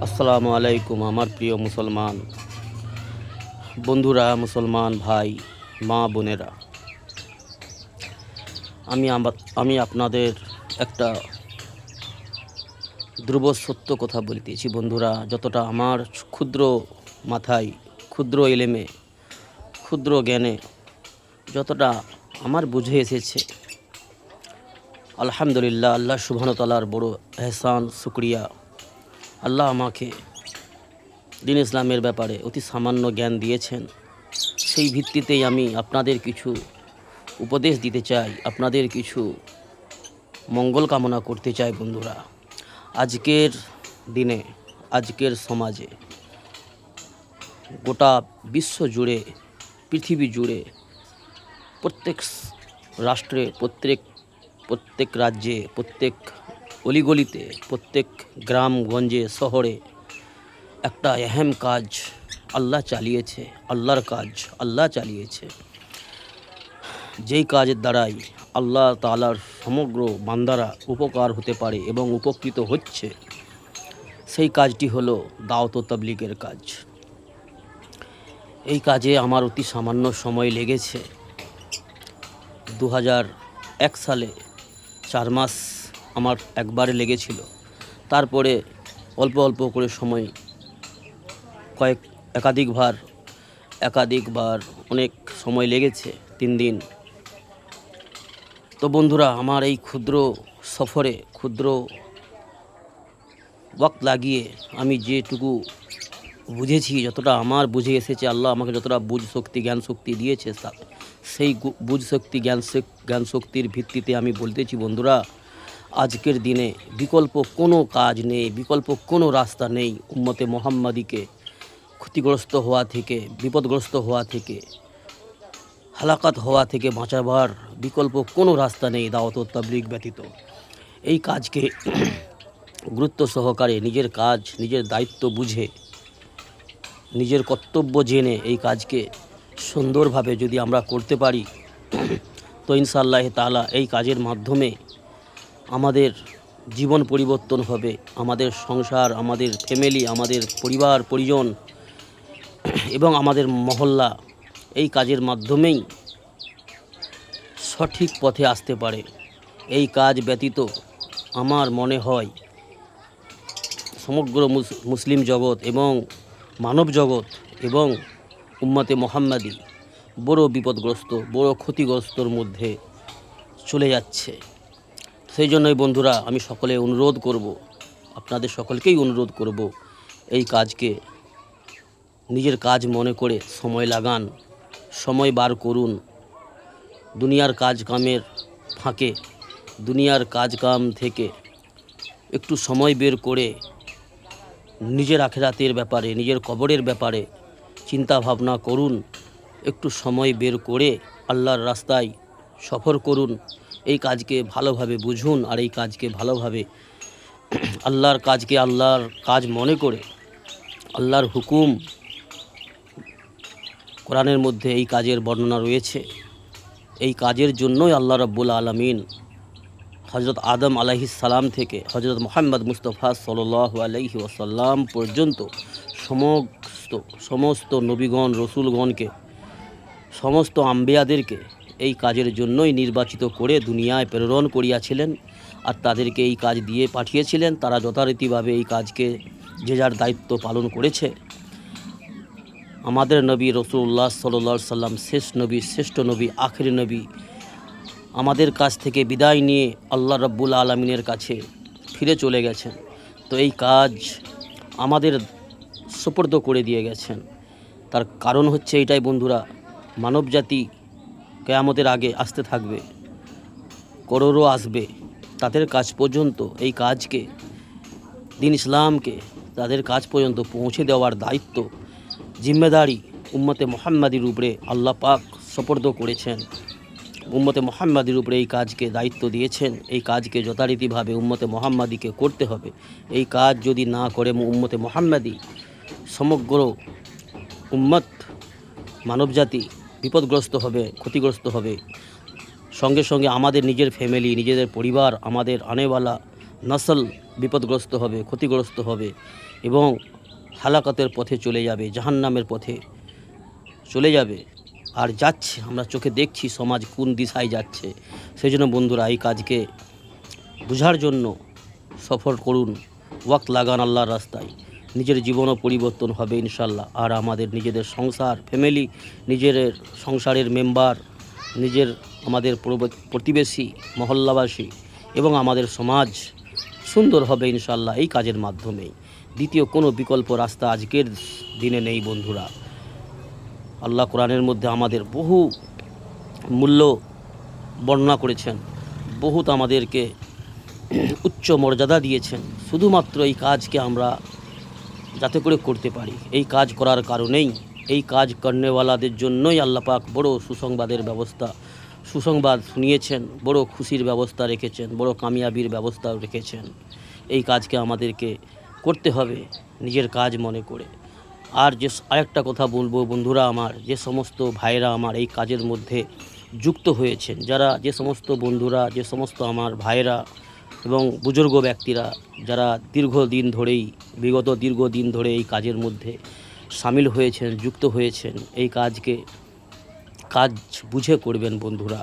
আসসালামু আলাইকুম আমার প্রিয় মুসলমান বন্ধুরা, মুসলমান ভাই, মা বোনেরা, আমি আপনাদের একটা ধ্রুব সত্য কথা বলতেছি বন্ধুরা। যতটা আমার ক্ষুদ্র মাথায়, ক্ষুদ্র এলেমে, ক্ষুদ্র জ্ঞানে যতটা আমার বুঝে এসেছে, আলহামদুলিল্লাহ, আল্লাহ সুবহানাহু ওয়া তাআলার বড় এহসান, শুকরিয়া। আল্লাহ আমাকে দ্বীন ইসলামের ব্যাপারে অতি সামান্য জ্ঞান দিয়েছেন। সেই ভিত্তিতেই আমি আপনাদের কিছু উপদেশ দিতে চাই, আপনাদের কিছু মঙ্গল কামনা করতে চাই বন্ধুরা। আজকের দিনে, আজকের সমাজে, গোটা বিশ্ব জুড়ে, পৃথিবী জুড়ে, প্রত্যেক রাষ্ট্রে, প্রত্যেক রাজ্যে, প্রত্যেক অলিগলিতে, প্রত্যেক গ্রামগঞ্জে, শহরে একটা আহম কাজ আল্লাহ চালিয়েছে, আল্লাহর কাজ আল্লাহ চালিয়েছে। যেই কাজের দ্বারাই আল্লাহ তাআলার সমগ্র বান্দারা উপকার হতে পারে এবং উপকৃত হচ্ছে, সেই কাজটি হলো দাওয়াত ও তাবলীগের কাজ। এই কাজে আমার অতি সামান্য সময় লেগেছে। 2001 সালে 4 মাস আমার একবারে লেগেছিল। তারপরে অল্প অল্প করে সময় একাধিকবার অনেক সময় লেগেছে, 3 দিন। তো বন্ধুরা, আমার এই ক্ষুদ্র সফরে, ক্ষুদ্র ওয়াক্ত লাগিয়ে আমি যেটুকু বুঝেছি, যতটা আমার বুঝে এসেছে, আল্লাহ আমাকে যতটা বুঝ শক্তি, জ্ঞান শক্তি দিয়েছে, সেই বুঝ শক্তি, জ্ঞান শক্তির ভিত্তিতে আমি বলতেছি বন্ধুরা, আজকের দিনে বিকল্প কোনো কাজ নেই, বিকল্প কোনো রাস্তা নেই উম্মতে মুহাম্মাদিকে ক্ষতিগ্রস্ত হওয়া থেকে, বিপদগ্রস্ত হওয়া থেকে, হালাকাত হওয়া থেকে বাঁচাবার বিকল্প কোনো রাস্তা নেই দাওয়াত ও তাবলীগ ব্যতীত। এই কাজকে গুরুত্ব সহকারে, নিজের কাজ, নিজের দায়িত্ব বুঝে, নিজের কর্তব্য জেনে এই কাজকে সুন্দরভাবে যদি আমরা করতে পারি, তো ইনশাআল্লাহ তাআলা এই কাজের মাধ্যমে আমাদের জীবন পরিবর্তন হবে, আমাদের সংসার, আমাদের ফ্যামিলি, আমাদের পরিবার পরিজন এবং আমাদের মহল্লা এই কাজের মাধ্যমেই সঠিক পথে আসতে পারে। এই কাজ ব্যতীত আমার মনে হয় সমগ্র মুসলিম জগৎ এবং মানব জগৎ এবং উম্মতে মুহাম্মাদি বড় বিপদগ্রস্ত, বড় ক্ষতিগ্রস্তর মধ্যে চলে যাচ্ছে। সেই জন্যই বন্ধুরা, আমি অনুরোধ করব, আপনাদের সকলকেই অনুরোধ করব, এই কাজকে নিজের কাজ মনে করে সময় লাগান, সময় বার করুন। দুনিয়ার কাজ কামের ফাঁকে, দুনিয়ার কাজ কাম থেকে একটু সময় বের করে নিজের আখিরাতের ব্যাপারে, নিজের কবরের ব্যাপারে চিন্তা ভাবনা করুন। একটু সময় বের করে আল্লাহর রাস্তায় সফর করুন। এই কাজকে ভালোভাবে বুঝুন আর এই কাজকে ভালোভাবে আল্লাহর কাজকে আল্লাহর কাজ মনে করে, আল্লাহর হুকুম কোরআনের মধ্যে এই কাজের বর্ণনা রয়েছে। এই কাজের জন্যই আল্লাহ রাব্বুল আলামিন হযরত আদম আলাইহিস সালাম থেকে হযরত মুহাম্মদ মুস্তাফা সাল্লাল্লাহু আলাইহি ওয়াসাল্লাম পর্যন্ত সমস্ত নবীগণ, রসুলগণকে, সমস্ত আম্বিয়াদেরকে এই কাজের জন্যই নির্বাচিত করে দুনিয়ায় প্রেরণ করিয়াছিলেন আর তাদেরকে এই কাজ দিয়ে পাঠিয়েছিলেন। তারা যথারীতিভাবে এই কাজকে যে যার দায়িত্ব পালন করেছে। আমাদের নবী রাসূলুল্লাহ সাল্লাল্লাহু আলাইহি সাল্লাম শেষ নবী, শ্রেষ্ঠ নবী, আখির নবী, আমাদের কাছ থেকে বিদায় নিয়ে আল্লাহ রাব্বুল আলামিনের কাছে ফিরে চলে গেছেন। তো এই কাজ আমাদের সুপর্দ করে দিয়ে গেছেন। তার কারণ হচ্ছে এটাই বন্ধুরা, মানবজাতি কিয়ামতের আগে আসতে থাকবে, করোড়ও আসবে, তাদের কাজ পর্যন্ত এই কাজকে, দ্বীন ইসলামকে তাদের কাজ পর্যন্ত পৌঁছে দেওয়ার দায়িত্ব, জিম্মেদারি উম্মতে মুহাম্মাদির উপরে আল্লাহ পাক সুপর্দ করেছেন। উম্মতে মুহাম্মাদির উপরে এই কাজকে দায়িত্ব দিয়েছেন। এই কাজকে যথারীতিভাবে উম্মতে মুহাম্মাদিকে করতে হবে। এই কাজ যদি না করে উম্মতে মুহাম্মাদি, সমগ্র উম্মত মানবজাতি বিপদগ্রস্ত হবে, ক্ষতিগ্রস্ত হবে। সঙ্গে সঙ্গে আমাদের নিজের ফ্যামিলি, নিজেদের পরিবার, আমাদের আনেওয়ালা নসল বিপদগ্রস্ত হবে, ক্ষতিগ্রস্ত হবে এবং হালাকাতের পথে চলে যাবে, জাহান্নামের পথে চলে যাবে। আর যাচ্ছে, আমরা চোখে দেখছি সমাজ কোন দিশায় যাচ্ছে। সেই জন্য বন্ধুরা এই কাজকে বোঝার জন্য সফর করুন, ওয়াক্ত লাগান আল্লাহর রাস্তায়। নিজের জীবনও পরিবর্তন হবে ইনশাল্লাহ। আর আমাদের নিজেদের সংসার, ফ্যামিলি, নিজের সংসারের মেম্বার, আমাদের প্রতিবেশী, মহল্লাবাসী এবং আমাদের সমাজ সুন্দর হবে ইনশাল্লাহ এই কাজের মাধ্যমেই। দ্বিতীয় কোনো বিকল্প রাস্তা আজকের দিনে নেই বন্ধুরা। আল্লাহ কোরআনের মধ্যে আমাদের বহু মূল্য বর্ণনা করেছেন, বহুত আমাদেরকে উচ্চ মর্যাদা দিয়েছেন, শুধুমাত্র এই কাজকে আমরা যাতে করে করতে পারি। এই কাজ করার কারণেই, এই কাজ করনেওয়ালাদের জন্যই আল্লাহ পাক বড় সুসংবাদ শুনিয়েছেন, বড় খুশির ব্যবস্থা রেখেছেন, বড় কামিয়াবির ব্যবস্থা রেখেছেন। এই কাজকে আমাদেরকে করতে হবে নিজের কাজ মনে করে। আর আরেকটা কথা বলবো বন্ধুরা আমার, যে সমস্ত ভাইরা আমার এই কাজের মধ্যে যুক্ত হয়েছেন, যে সমস্ত বন্ধুরা, যে সমস্ত আমার ভাইরা এবং বুজুর্গ ব্যক্তিরা যারা বিগত দীর্ঘদিন ধরে এই কাজের মধ্যে সামিল হয়েছেন, যুক্ত হয়েছেন, এই কাজ বুঝে করবেন বন্ধুরা।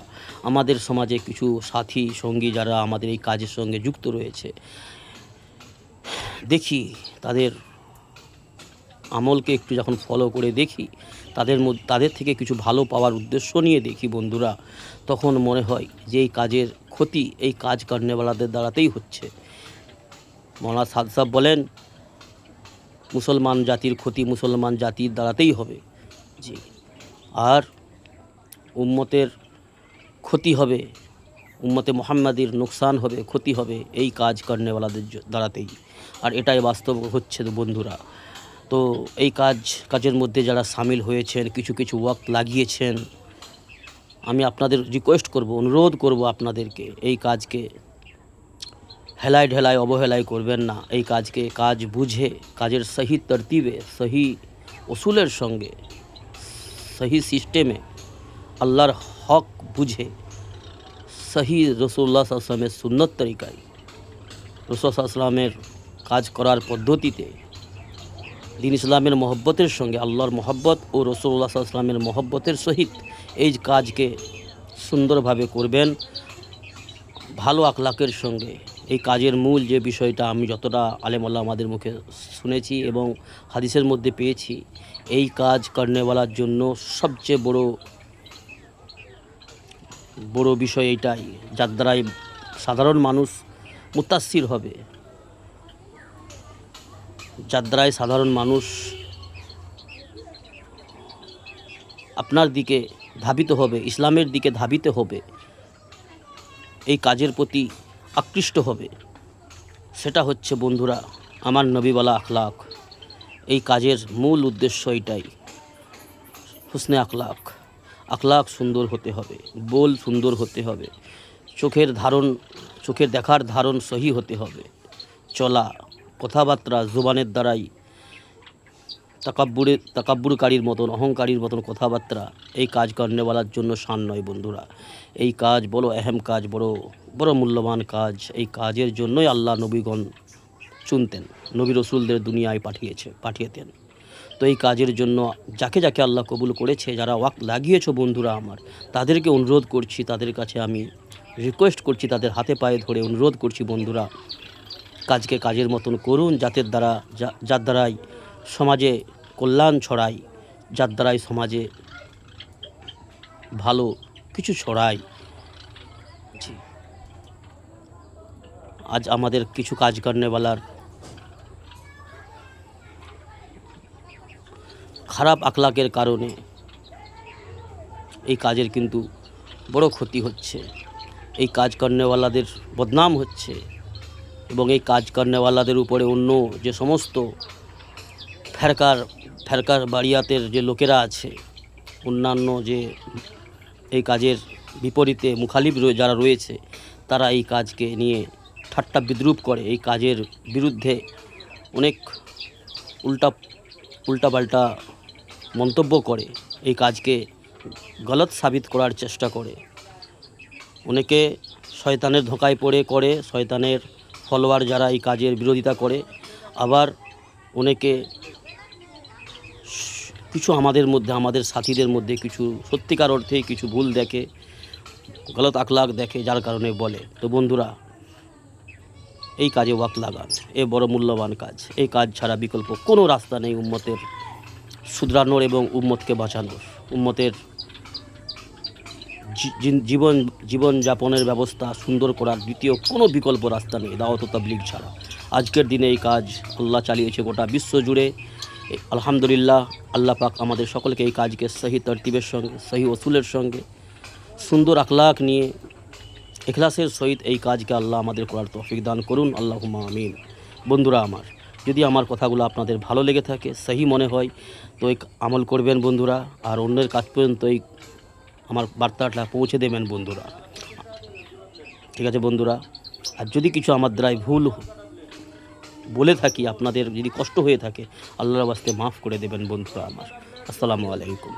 আমাদের সমাজে কিছু সাথী সঙ্গী যারা আমাদের এই কাজের সঙ্গে যুক্ত রয়েছে, দেখি তাদের আমলকে একটু যখন ফলো করে দেখি, তাদের থেকে কিছু ভালো পাওয়ার উদ্দেশ্য নিয়ে দেখি বন্ধুরা, তখন মনে হয় যে এই কাজের ক্ষতি এই কাজ করনেওয়ালাদের দ্বারাতেই হচ্ছে। মৌলানা সাদ সাহেব বলেন, মুসলমান জাতির ক্ষতি মুসলমান জাতির দ্বারাতেই হবে। জি, আর উম্মতের ক্ষতি হবে, উম্মতে মুহাম্মাদির নুকসান হবে, ক্ষতি হবে এই কাজ করনেওয়ালাদের দ্বারাতেই। আর এটাই বাস্তব হচ্ছে বন্ধুরা। তো এই কাজের মধ্যে যারা সামিল হয়েছেন, কিছু ওয়াক্ত লাগিয়েছেন, আমি আপনাদের রিকোয়েস্ট করব, অনুরোধ করব আপনাদেরকে, এই কাজকে হেলায় ঢেলায় অবহেলায় করবেন না। এই কাজ বুঝে, কাজের সহি তরতিবে, সহি উসুলের সঙ্গে, সহি সিস্টেমে, আল্লাহর হক বুঝে, সহি রাসূলুল্লাহ সাল্লাল্লাহু আলাইহি ওয়াসাল্লামের সুন্নত তরিকায়, রাসূল সাল্লাল্লাহু আলাইহি ওয়াসাল্লামের কাজ করার পদ্ধতিতে, দিন ইসলামের মহব্বতের সঙ্গে, আল্লাহর মহব্বত ও রাসূলুল্লাহ সাল্লাল্লাহু আলাইহি ওয়াসাল্লামের মহব্বতের সহিত এই কাজকে সুন্দরভাবে করবেন, ভালো আখলাকের সঙ্গে। এই কাজের মূল যে বিষয়টা আমি যতটা আলেমুল্লাহ আমাদের মুখে শুনেছি এবং হাদিসের মধ্যে পেয়েছি, এই কাজ করনেওয়ালার জন্য সবচেয়ে বড় বিষয় এইটাই, যার দ্বারাই সাধারণ মানুষ মুতাসসির হবে, যার দ্বারাই সাধারণ মানুষ আপনার দিকে ধাবিত হবে, ইসলামের দিকে ধাবিত হবে, এই কাজের প্রতি আকৃষ্ট হবে। সেটা হচ্ছে বন্ধুরা আমার নবীওয়ালা আখলাক। এই কাজের মূল উদ্দেশ্য এটাই, হুসনে আখলাক সুন্দর হতে হবে, বল সুন্দর হতে হবে, চোখের দেখার ধারণ সহি হতে হবে, চলা কথাবার্তা জুবানের দ্বারাই তাকাব্বুরকারীর মতন, অহংকারীর মতন কথাবার্তা এই কাজ করনেওয়ালার জন্য শান নয় বন্ধুরা। এই কাজ বড় আহম কাজ, বড় মূল্যবান কাজ। এই কাজের জন্যই আল্লাহ নবীগণ চুনতেন, নবী রসুলদের দুনিয়ায় পাঠিয়েতেন। তো এই কাজের জন্য যাকে আল্লাহ কবুল করেছে, যারা ওয়াক্ত লাগিয়েছো বন্ধুরা আমার, তাদেরকে অনুরোধ করছি, তাদের কাছে আমি রিকোয়েস্ট করছি, তাদের হাতে পায়ে ধরে অনুরোধ করছি বন্ধুরা, কাজকে কাজের মতন করুন, যার দ্বারাই সমাজে কল্যাণ ছড়ায়, যার দ্বারাই সমাজে ভালো কিছু ছড়ায়। জি, আজ আমাদের কিছু কাজ করনেওয়ালার খারাপ আখলাকের কারণে এই কাজের কিন্তু বড় ক্ষতি হচ্ছে, এই কাজ করনেওয়ালাদের বদনাম হচ্ছে এবং এই কাজ করনেওয়ালাদের উপরে অন্য যে সমস্ত ফেরকার বাড়িয়াতের যে লোকেরা আছে, অন্যান্য যে এই কাজের বিপরীতে মুখালিফ যারা রয়েছে, তারা এই কাজকে নিয়ে ঠাট্টা বিদ্রূপ করে, এই কাজের বিরুদ্ধে অনেক উল্টাপাল্টা মন্তব্য করে, এই কাজকে গলত সাবিত করার চেষ্টা করে। অনেকে শয়তানের ধোঁকায় পড়ে করে, শয়তানের ফলোয়ার যারা এই কাজের বিরোধিতা করে, আবার অনেকে কিছু আমাদের মধ্যে, আমাদের সাথীদের মধ্যে কিছু সত্যিকার অর্থে কিছু ভুল দেখে, গলত আখলাক দেখে, যার কারণে বলে। তো বন্ধুরা, এই কাজে ওয়াক লাগান, এ বড় মূল্যবান কাজ। এই কাজ ছাড়া বিকল্প কোনো রাস্তা নেই উম্মতের শুধরানোর এবং উম্মতকে বাঁচানোর, উম্মতের জীবনযাপনের ব্যবস্থা সুন্দর করার দ্বিতীয় কোনো বিকল্প রাস্তা নেই দাওয়াত ও তাবলীগ ছাড়া। আজকের দিনে এই কাজ আল্লাহ চালিয়েছে গোটা বিশ্ব জুড়ে। আলহামদুলিল্লাহ, আল্লাহ পাক আমাদের সকলকে এই কাজকে সহি তরতিবের সঙ্গে, সহি ওসুলের সঙ্গে, সুন্দর আখলাক নিয়ে ইখলাসের সহিত এই কাজকে আল্লাহ আমাদের করার তৌফিক দান করুন। আল্লাহুম্মা আমিন। বন্ধুরা আমার, যদি আমার কথাগুলো আপনাদের ভালো লেগে থাকে, সহি মনে হয়, তো এই আমল করবেন বন্ধুরা, আর অন্যের কাছ পর্যন্ত এই আমার বার্তাটা পৌঁছে দেবেন বন্ধুরা। ঠিক আছে বন্ধুরা, আর যদি কিছু আমার দ্বারাই ভুল বলে থাকি, আপনাদের যদি কষ্ট হয়ে থাকে, আল্লাহর ওয়াস্তে মাফ করে দেবেন বন্ধুরা আমার। আসসালামু আলাইকুম।